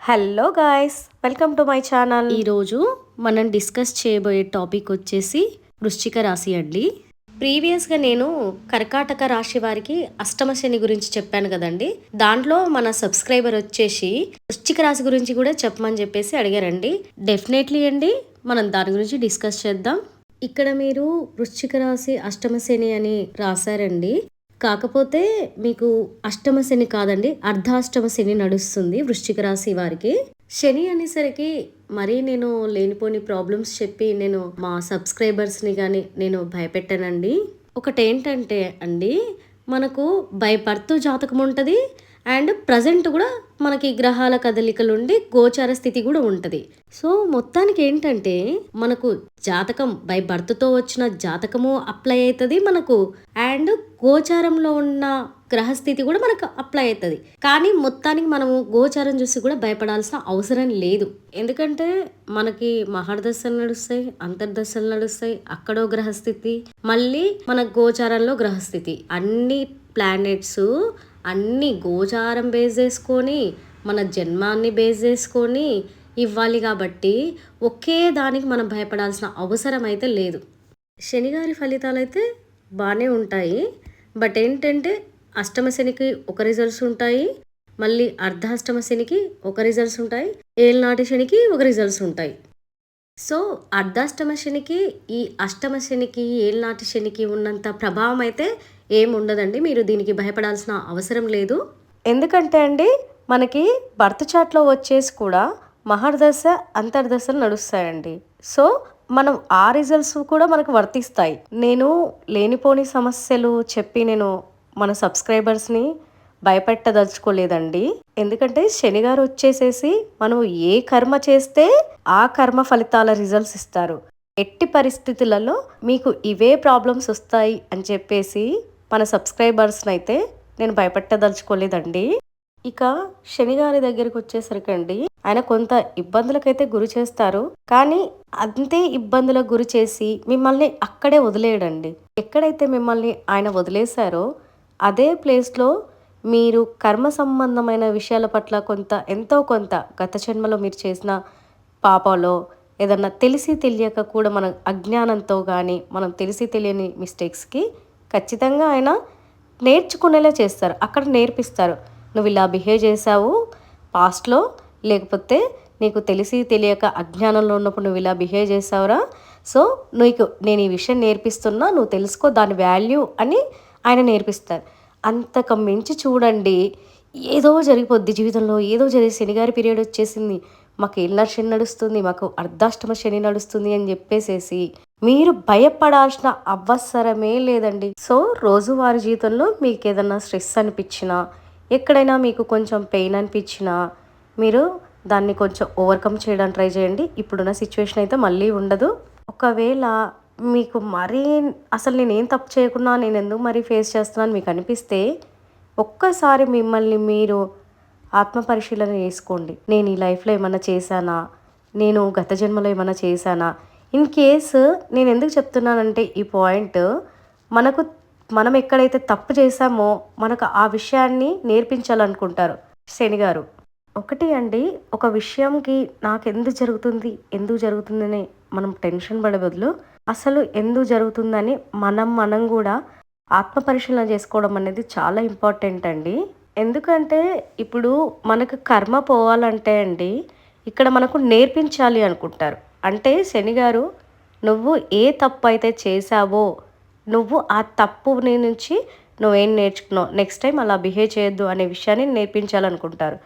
Hello guys, welcome to my channel. ఈరోజు మనం discuss చేయబోయే టాపిక్ వచ్చేసి వృశ్చిక రాశి అండి. ప్రీవియస్గా నేను కర్కాటక రాశి వారికి అష్టమ శని గురించి చెప్పాను కదండి. దాంట్లో మన సబ్స్క్రైబర్ వచ్చేసి వృశ్చిక రాశి గురించి కూడా చెప్పమని చెప్పేసి అడిగారండి. డెఫినెట్లీ అండి, మనం దాని గురించి డిస్కస్ చేద్దాం. ఇక్కడ మీరు వృశ్చిక రాశి అష్టమ శని అని రాశారండి. కాకపోతే మీకు అష్టమ శని కాదండి, అర్ధాష్టమ శని నడుస్తుంది వృశ్చిక రాశి వారికి. శని అనేసరికి మరీ నేను లేనిపోని ప్రాబ్లమ్స్ చెప్పి నేను మా సబ్స్క్రైబర్స్ని కానీ నేను భయపెట్టానండి. ఒకటేంటంటే అండి, మనకు బై బర్త్ జాతకం ఉంటుంది అండ్ ప్రజెంట్ కూడా మనకి గ్రహాల కదలికలు ఉండి గోచార స్థితి కూడా ఉంటుంది. సో మొత్తానికి ఏంటంటే మనకు జాతకం బై బర్త్తో వచ్చిన జాతకము అప్లై అవుతుంది మనకు, అండ్ గోచారంలో ఉన్న గ్రహస్థితి కూడా మనకు అప్లై అవుతుంది. కానీ మొత్తానికి మనము గోచారం చూసి కూడా భయపడాల్సిన అవసరం లేదు. ఎందుకంటే మనకి మహర్దశలు నడుస్తాయి, అంతర్దశలు నడుస్తాయి, అక్కడో గ్రహస్థితి, మళ్ళీ మన గోచారంలో గ్రహస్థితి, అన్ని ప్లానెట్స్ అన్ని గోచారం బేస్ చేసుకొని మన జన్మాన్ని బేస్ చేసుకొని ఇవ్వాలి. కాబట్టి ఒకే దానికి మనం భయపడాల్సిన అవసరం అయితే లేదు. శనిగారి ఫలితాలు అయితే బాగానే ఉంటాయి. బట్ ఏంటంటే అష్టమ శనికి ఒక రిజల్ట్స్ ఉంటాయి, మళ్ళీ అర్ధాష్టమ శనికి ఒక రిజల్ట్స్ ఉంటాయి, ఏళ్ళనాటి శనికి ఒక రిజల్ట్స్ ఉంటాయి. సో అర్ధాష్టమ శనికి ఈ అష్టమ శనికి ఏళ్ళనాటి శనికి ఉన్నంత ప్రభావం అయితే ఏముండదండి. మీరు దీనికి భయపడాల్సిన అవసరం లేదు. ఎందుకంటే అండి, మనకి బర్త్ చార్ట్లో వచ్చేసి కూడా మహర్దశ అంతర్దశలు నడుస్తాయండి. సో మనం ఆ రిజల్ట్స్ కూడా మనకు వర్తిస్తాయి. నేను లేనిపోని సమస్యలు చెప్పి నేను మన సబ్స్క్రైబర్స్ని భయపెట్టదలుచుకోలేదండి. ఎందుకంటే శని గారు వచ్చేసేసి మనం ఏ కర్మ చేస్తే ఆ కర్మ ఫలితాల రిజల్ట్స్ ఇస్తారు. ఎట్టి పరిస్థితులలో మీకు ఇవే ప్రాబ్లమ్స్ వస్తాయి అని చెప్పేసి మన సబ్స్క్రైబర్స్ని అయితే నేను భయపెట్టదలుచుకోలేదండి. ఇక శని గారి దగ్గరికి వచ్చేసరికండి, ఆయన కొంత ఇబ్బందులకైతే గురి చేస్తారు. కానీ అంతే ఇబ్బందులకు గురి చేసి మిమ్మల్ని అక్కడే వదిలేయడండి. ఎక్కడైతే మిమ్మల్ని ఆయన వదిలేశారో అదే ప్లేస్లో మీరు కర్మ సంబంధమైన విషయాల పట్ల ఎంతో కొంత గత జన్మలో మీరు చేసిన పాపలో ఏదన్నా తెలిసి తెలియక కూడా మన అజ్ఞానంతో కానీ మనం తెలిసి తెలియని మిస్టేక్స్కి ఖచ్చితంగా ఆయన నేర్చుకునేలా చేస్తారు. అక్కడ నేర్పిస్తారు, నువ్వు ఇలా బిహేవ్ చేసావు పాస్ట్లో, లేకపోతే నీకు తెలిసి తెలియక అజ్ఞానంలో ఉన్నప్పుడు నువ్వు ఇలా బిహేవ్ చేసావురా, సో నేను ఈ విషయం నేర్పిస్తున్నా, నువ్వు తెలుసుకో దాని వాల్యూ అని ఆయన నేర్పిస్తారు. అంతకు మించి చూడండి, ఏదో జరిగిపోద్ది జీవితంలో, ఏదో శనిగారి పీరియడ్ వచ్చేసింది, మాకు ఏళ్ళనాటి శని నడుస్తుంది, మాకు అర్ధాష్టమ శని నడుస్తుంది అని చెప్పేసేసి మీరు భయపడాల్సిన అవసరమే లేదండి. సో రోజువారీ జీవితంలో మీకు ఏదన్నా స్ట్రెస్ అనిపించినా, ఎక్కడైనా మీకు కొంచెం పెయిన్ అనిపించినా మీరు దాన్ని కొంచెం ఓవర్కమ్ చేయడానికి ట్రై చేయండి. ఇప్పుడున్న సిచ్యువేషన్ అయితే మళ్ళీ ఉండదు. ఒకవేళ మీకు మరీ అసలు నేనేం తప్పు చేయకున్నా నేను ఎందుకు మరీ ఫేస్ చేస్తున్నాను మీకు అనిపిస్తే ఒక్కసారి మిమ్మల్ని మీరు ఆత్మ పరిశీలన చేసుకోండి. నేను ఈ లైఫ్లో ఏమైనా చేశానా, నేను గత జన్మలో ఏమైనా చేశానా. ఇన్ కేసు నేను ఎందుకు చెప్తున్నానంటే ఈ పాయింట్, మనం ఎక్కడైతే తప్పు చేశామో మనకు ఆ విషయాన్ని నేర్పించాలనుకుంటారు శని గారు. ఒకటి అండి, ఒక విషయంకి నాకు ఎందుకు జరుగుతుందని మనం టెన్షన్ పడే బదులు అసలు ఎందుకు జరుగుతుందని మనం కూడా ఆత్మ పరిశీలన చేసుకోవడం అనేది చాలా ఇంపార్టెంట్ అండి. ఎందుకంటే ఇప్పుడు మనకు కర్మ పోవాలంటే అండి, ఇక్కడ మనకు నేర్పించాలి అనుకుంటారు. అంటే శని గారు నువ్వు ఏ తప్పు అయితే చేసావో నువ్వు ఆ తప్పు నుంచి నువ్వేం నేర్చుకున్నావు, నెక్స్ట్ టైం అలా బిహేవ్ చేయొద్దు అనే విషయాన్ని నేర్పించాలనుకుంటారు.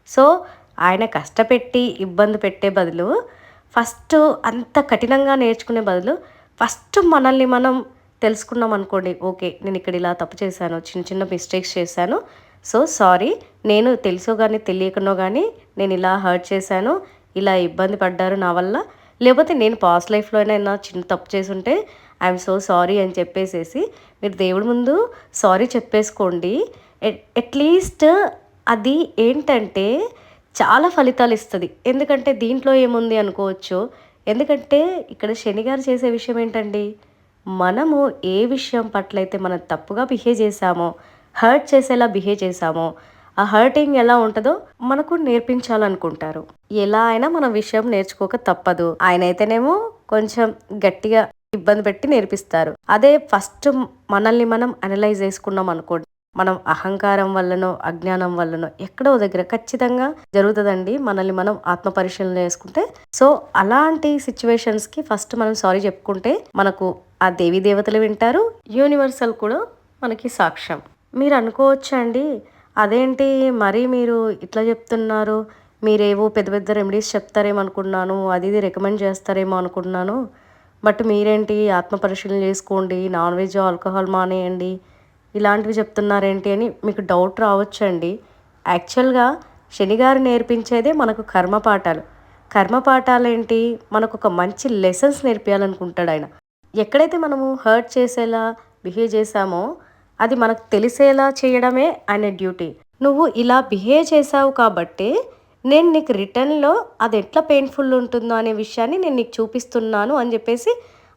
సో ఆయన కష్టపెట్టి ఇబ్బంది పెట్టే బదులు ఫస్ట్ అంత కఠినంగా నేర్చుకునే బదులు ఫస్ట్ మనల్ని మనం తెలుసుకున్నాం అనుకోండి, ఓకే నేను ఇక్కడ ఇలా తప్పు చేశాను, చిన్న చిన్న మిస్టేక్స్ చేశాను, సో సారీ, నేను తెలుసో కానీ తెలియకనో కానీ నేను ఇలా హర్ట్ చేశాను, ఇలా ఇబ్బంది పడ్డారు నా వల్ల, లేకపోతే నేను పాస్ట్ లైఫ్లో అయినా చిన్న తప్పు చేసి ఉంటే ఐఎమ్ సో సారీ అని చెప్పేసేసి మీరు దేవుడి ముందు సారీ చెప్పేసుకోండి. అట్లీస్ట్ అది ఏంటంటే చాలా ఫలితాలు ఇస్తుంది. ఎందుకంటే దీంట్లో ఏముంది అనుకోవచ్చు, ఎందుకంటే ఇక్కడ శని గారు చేసే విషయం ఏంటండి, మనము ఏ విషయం పట్ల అయితే మనం తప్పుగా బిహేవ్ చేసామో, హర్ట్ చేసేలా బిహేవ్ చేసామో ఆ హర్టింగ్ ఎలా ఉంటుందో మనకు నేర్పించాలనుకుంటారు. ఎలా అయినా మనం విషయం నేర్చుకోక తప్పదు. ఆయన అయితేనేమో కొంచెం గట్టిగా ఇబ్బంది పెట్టి నేర్పిస్తారు. అదే ఫస్ట్ మనల్ని మనం అనలైజ్ చేసుకున్నాం అనుకోండి, మనం అహంకారం వల్లనో అజ్ఞానం వల్లనో ఎక్కడో దగ్గర ఖచ్చితంగా జరుగుతుందండి. మనల్ని మనం ఆత్మ పరిశీలన చేసుకుంటే. సో అలాంటి సిచ్యువేషన్స్ కి ఫస్ట్ మనం సారీ చెప్పుకుంటే మనకు ఆ దేవీ దేవతలు వింటారు, యూనివర్సల్ కూడా మనకి సాక్ష్యం. మీరు అనుకోవచ్చా అండి, అదేంటి మరీ మీరు ఇట్లా చెప్తున్నారు, మీరేవో పెద్ద పెద్ద రెమెడీస్ చెప్తారేమో అనుకున్నాను, అది ఇది రికమెండ్ చేస్తారేమో అనుకున్నాను, బట్ మీరేంటి ఆత్మ పరిశీలన చేసుకోండి, నాన్ వెజ్ ఆల్కహాల్ మానేయండి, ఇలాంటివి చెప్తున్నారేంటి అని మీకు డౌట్ రావచ్చండి. యాక్చువల్గా శనిగారు నేర్పించేదే మనకు కర్మపాఠాలు. కర్మపాఠాలు ఏంటి, మనకు ఒక మంచి లెసన్స్ నేర్పించాలనుకుంటాడు ఆయన. ఎక్కడైతే మనము హర్ట్ చేసేలా బిహేవ్ చేసామో అది మనకు తెలిసేలా చేయడమే ఆయన డ్యూటీ. నువ్వు ఇలా బిహేవ్ చేసావు కాబట్టి నేను నీకు రిటర్న్లో అది ఎట్లా పెయిన్ఫుల్ ఉంటుందో అనే విషయాన్ని నేను నీకు చూపిస్తున్నాను అని చెప్పేసి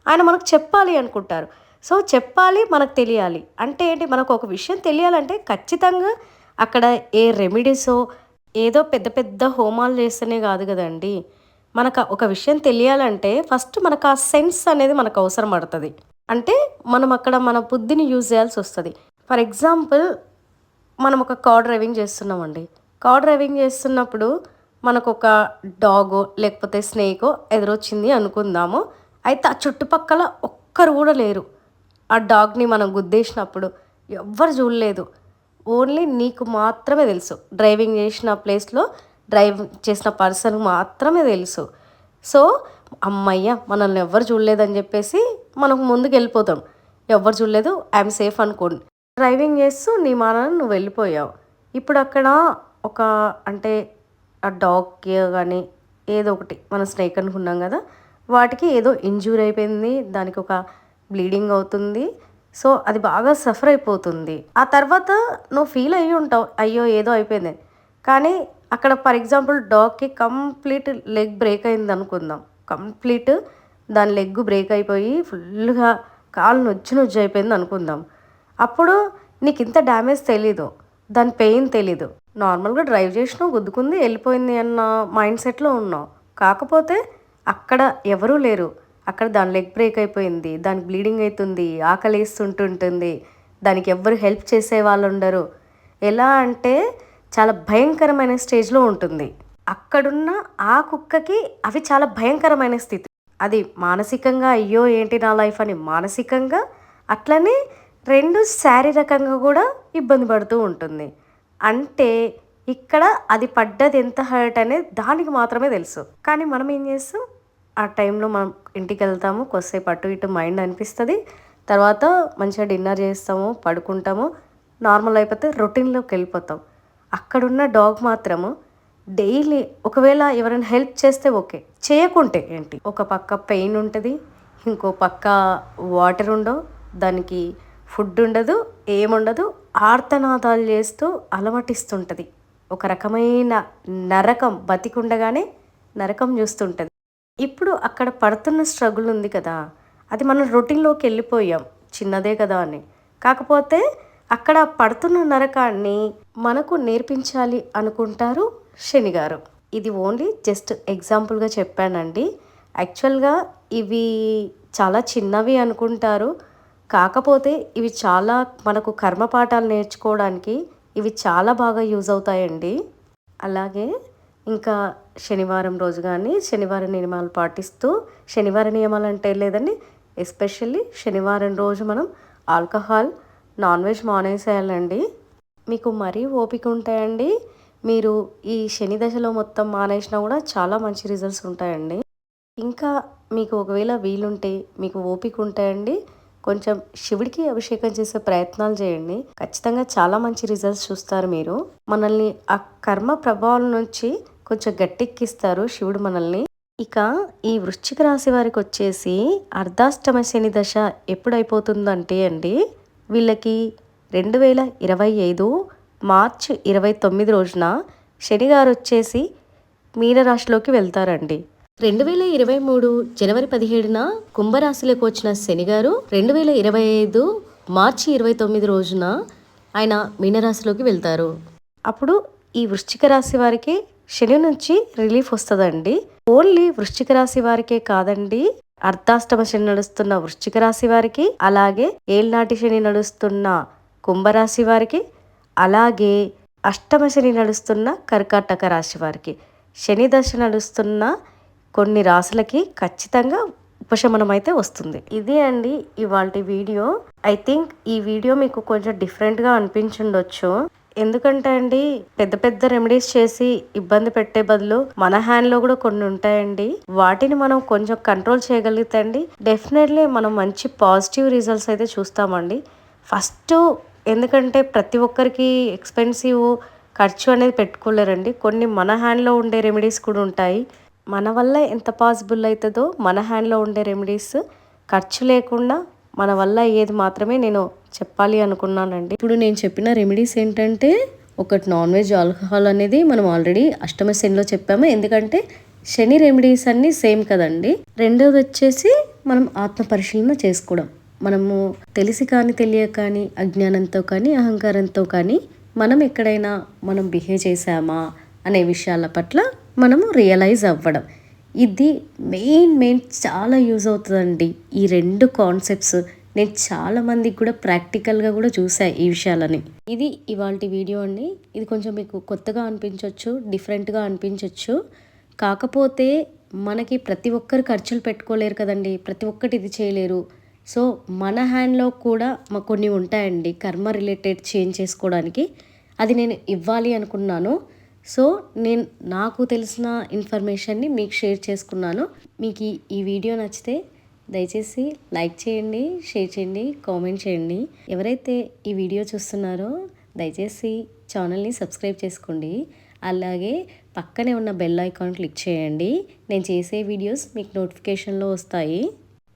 ఆయన మనకు చెప్పాలి అనుకుంటారు. సో చెప్పాలి, మనకు తెలియాలి అంటే ఏంటి, మనకు ఒక విషయం తెలియాలంటే ఖచ్చితంగా అక్కడ ఏ రెమెడీసో ఏదో పెద్ద పెద్ద హోమాలు చేస్తేనే కాదు కదండి. మనకు ఒక విషయం తెలియాలంటే ఫస్ట్ మనకు ఆ సెన్స్ అనేది మనకు అవసరం పడుతుంది. అంటే మనం అక్కడ మన బుద్ధిని యూజ్ చేయాల్సి వస్తుంది. ఫర్ ఎగ్జాంపుల్, మనం ఒక కార్ డ్రైవింగ్ చేస్తున్నామండి. కార్ డ్రైవింగ్ చేస్తున్నప్పుడు మనకు ఒక డాగో లేకపోతే స్నేకో ఎదురొచ్చింది అనుకుందాము. అయితే ఆ చుట్టుపక్కల ఒక్కరు కూడా లేరు. ఆ డాగ్ని మనం గుద్దేసినప్పుడు ఎవ్వరు చూడలేదు, ఓన్లీ నీకు మాత్రమే తెలుసు. డ్రైవింగ్ చేసిన ప్లేస్లో డ్రైవ్ చేసిన పర్సన్ మాత్రమే తెలుసు. సో అమ్మయ్య మనల్ని ఎవ్వరు చూడలేదని చెప్పేసి మనకు ముందుకు వెళ్ళిపోతాం. ఎవ్వరు చూడలేదు, ఐఎమ్ సేఫ్ అనుకోండి. డ్రైవింగ్ చేస్తూ నీ మానాన్ని నువ్వు వెళ్ళిపోయావు. ఇప్పుడు అక్కడ ఒక అంటే ఆ డాగ్కి కానీ ఏదో ఒకటి, మన స్నేక్ అనుకున్నాం కదా, వాటికి ఏదో ఇంజ్యూర్ అయిపోయింది, దానికి ఒక బ్లీడింగ్ అవుతుంది. సో అది బాగా సఫర్ అయిపోతుంది. ఆ తర్వాత నువ్వు ఫీల్ అయ్యి ఉంటావు, అయ్యో ఏదో అయిపోయింది. కానీ అక్కడ ఫర్ ఎగ్జాంపుల్ డాగ్కి కంప్లీట్ లెగ్ బ్రేక్ అయింది అనుకుందాం. కంప్లీట్ దాని లెగ్ బ్రేక్ అయిపోయి ఫుల్గా కాలు నొచ్చి అయిపోయింది అనుకుందాం. అప్పుడు నీకు ఇంత డ్యామేజ్ తెలీదు, దాని పెయిన్ తెలీదు. నార్మల్గా డ్రైవ్ చేసినావు, గుద్దుకుంది, వెళ్ళిపోయింది అన్న మైండ్ సెట్లో ఉన్నావు. కాకపోతే అక్కడ ఎవరూ లేరు, అక్కడ దాని లెగ్ బ్రేక్ అయిపోయింది, దానికి బ్లీడింగ్ అవుతుంది, ఆకలి వేస్తుంటుంటుంది, దానికి ఎవ్వరు హెల్ప్ చేసే వాళ్ళు ఉండరు. ఎలా అంటే చాలా భయంకరమైన స్టేజ్లో ఉంటుంది. అక్కడున్న ఆ కుక్కకి అవి చాలా భయంకరమైన స్థితి. అది మానసికంగా అయ్యో ఏంటి నా లైఫ్ అని మానసికంగా, అట్లనే రెండు శారీరకంగా కూడా ఇబ్బంది పడుతూ ఉంటుంది. అంటే ఇక్కడ అది పడ్డది ఎంత హర్ట్ అనేది దానికి మాత్రమే తెలుసు. కానీ మనం ఏం చేస్తాం, ఆ టైంలో మనం ఇంటికి వెళ్తాము, కొద్దిసేపు అటు ఇటు మైండ్ అనిపిస్తుంది, తర్వాత మంచిగా డిన్నర్ చేస్తాము, పడుకుంటాము, నార్మల్ అయిపోతే రొటీన్లోకి వెళ్ళిపోతాం. అక్కడున్న డాగ్ మాత్రము డైలీ ఒకవేళ ఎవరైనా హెల్ప్ చేస్తే ఓకే, చేయకుంటే ఏంటి, ఒక పక్క పెయిన్ ఉంటుంది, ఇంకో పక్క వాటర్ ఉండవు, దానికి ఫుడ్ ఉండదు, ఏముండదు, ఆర్తనాదాలు చేస్తూ అలమటిస్తుంటుంది. ఒక రకమైన నరకం, బతికుండగానే నరకం చూస్తుంటుంది. ఇప్పుడు అక్కడ పడుతున్న స్ట్రగుల్ ఉంది కదా, అది మనం రొటీన్లోకి వెళ్ళిపోయాం, చిన్నదే కదా అని. కాకపోతే అక్కడ పడుతున్న నరకాన్ని మనకు నేర్పించాలి అనుకుంటారు శనిగారు. ఇది ఓన్లీ జస్ట్ ఎగ్జాంపుల్గా చెప్పానండి. యాక్చువల్గా ఇవి చాలా చిన్నవి అనుకుంటారు, కాకపోతే ఇవి చాలా మనకు కర్మపాఠాలు నేర్చుకోవడానికి ఇవి చాలా బాగా యూజ్ అవుతాయండి. అలాగే ఇంకా శనివారం రోజు కానీ శనివార నియమాలు పాటిస్తూ, శనివార నియమాలు అంటే లేదండి, ఎస్పెషల్లీ శనివారం రోజు మనం ఆల్కహాల్, నాన్ వెజ్ మానేసేయాలండి. మీకు మరీ ఓపిక ఉంటాయండి, మీరు ఈ శని దశలో మొత్తం మానేసినా కూడా చాలా మంచి రిజల్ట్స్ ఉంటాయండి. ఇంకా మీకు ఒకవేళ వీలుంటే, మీకు ఓపిక ఉంటాయండి, కొంచెం శివుడికి అభిషేకం చేసే ప్రయత్నాలు చేయండి, ఖచ్చితంగా చాలా మంచి రిజల్ట్స్ చూస్తారు మీరు. మనల్ని ఆ కర్మ ప్రభావం నుంచి కొంచెం గట్టెక్కిస్తారు శివుడు మనల్ని. ఇక ఈ వృశ్చిక రాశి వారికి వచ్చేసి అర్ధాష్టమ శని దశ ఎప్పుడైపోతుందంటే అండి, వీళ్ళకి 2025 మార్చి 29 రోజున శనిగారు వచ్చేసి మీనరాశిలోకి వెళ్తారండి. 2023 జనవరి 17న కుంభరాశిలోకి వచ్చిన శనిగారు 2025 మార్చి 29 రోజున ఆయన మీనరాశిలోకి వెళ్తారు. అప్పుడు ఈ వృశ్చిక రాశి వారికి శని నుంచి రిలీఫ్ వస్తుందండి. ఓన్లీ వృశ్చిక రాశి వారికే కాదండి, అర్ధాష్టమ శని నడుస్తున్న వృశ్చిక రాశి వారికి, అలాగే ఏళ్నాటి శని నడుస్తున్న కుంభరాశి వారికి, అలాగే అష్టమ శని నడుస్తున్న కర్కాటక రాశి వారికి, శని దశ నడుస్తున్న కొన్ని రాశులకి ఖచ్చితంగా ఉపశమనం అయితే వస్తుంది. ఇది అండి ఇవాల్టి వీడియో. ఐ థింక్ ఈ వీడియో మీకు కొంచెం డిఫరెంట్గా అనిపించుండొచ్చు. ఎందుకంటే అండి పెద్ద పెద్ద రెమెడీస్ చేసి ఇబ్బంది పెట్టే బదులు మన హ్యాండ్లో కూడా కొన్ని ఉంటాయండి. వాటిని మనం కొంచెం కంట్రోల్ చేయగలిగితే అండి డెఫినెట్లీ మనం మంచి పాజిటివ్ రిజల్ట్స్ అయితే చూస్తామండి. ఫస్ట్ ఎందుకంటే ప్రతి ఒక్కరికి ఎక్స్పెన్సివ్ ఖర్చు అనేది పెట్టుకోలేరండి. కొన్ని మన హ్యాండ్లో ఉండే రెమెడీస్ కూడా ఉంటాయి. మన వల్ల ఎంత పాసిబుల్ అవుతుందో మన హ్యాండ్లో ఉండే రెమెడీస్ ఖర్చు లేకుండా మన వల్ల ఏది మాత్రమే నేను చెప్పాలి అనుకున్నానండి. ఇప్పుడు నేను చెప్పిన రెమెడీస్ ఏంటంటే, ఒకటి నాన్ వెజ్, ఆల్కహాల్ అనేది మనం ఆల్రెడీ అష్టమ శనిలో చెప్పాము, ఎందుకంటే శని రెమెడీస్ అన్నీ సేమ్ కదండి. రెండోది వచ్చేసి మనం ఆత్మ పరిశీలన చేసుకోవడం. మనము తెలిసి కానీ తెలియక కానీ అజ్ఞానంతో కానీ అహంకారంతో కానీ మనం ఎక్కడైనా మనం బిహేవ్ చేసామా అనే విషయాల పట్ల మనము రియలైజ్ అవ్వడం. ఇది మెయిన్ చాలా యూజ్ అవుతుందండి. ఈ రెండు కాన్సెప్ట్స్ నేను చాలా మందికి కూడా ప్రాక్టికల్గా కూడా చూసాను ఈ విషయాలని. ఇది ఇవాల్టి వీడియో అండి. ఇది కొంచెం మీకు కొత్తగా అనిపించవచ్చు, డిఫరెంట్గా అనిపించవచ్చు. కాకపోతే మనకి ప్రతి ఒక్కరు ఖర్చులు పెట్టుకోలేరు కదండి, ప్రతి ఒక్కటి ఇది చేయలేరు. సో మన హ్యాండ్లో కూడా కొన్ని ఉంటాయండి కర్మ రిలేటెడ్ చేంజ్ చేసుకోవడానికి. అది నేను ఇవ్వాలి అనుకున్నాను. సో నేను నాకు తెలిసిన ఇన్ఫర్మేషన్ని మీకు షేర్ చేసుకున్నాను. మీకు ఈ వీడియో నచ్చితే దయచేసి లైక్ చేయండి, షేర్ చేయండి, కామెంట్ చేయండి. ఎవరైతే ఈ వీడియో చూస్తున్నారో దయచేసి ఛానల్ని సబ్స్క్రైబ్ చేసుకోండి. అలాగే పక్కనే ఉన్న బెల్ ఐకాన్ క్లిక్ చేయండి. నేను చేసే వీడియోస్ మీకు నోటిఫికేషన్లో వస్తాయి.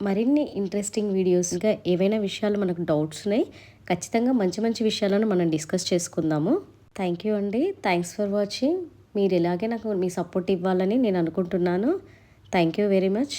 మరిన్ని ఇంట్రెస్టింగ్ వీడియోస్, ఇంకా ఏవైనా విషయాలు మనకు డౌట్స్ ఉన్నాయి, ఖచ్చితంగా మంచి విషయాలను మనం డిస్కస్ చేసుకుందాము. థ్యాంక్ యూ అండి. Thanks for watching. మీరు ఇలాగే నాకు మీ సపోర్ట్ ఇవ్వాలని నేను అనుకుంటున్నాను. Thank you very much.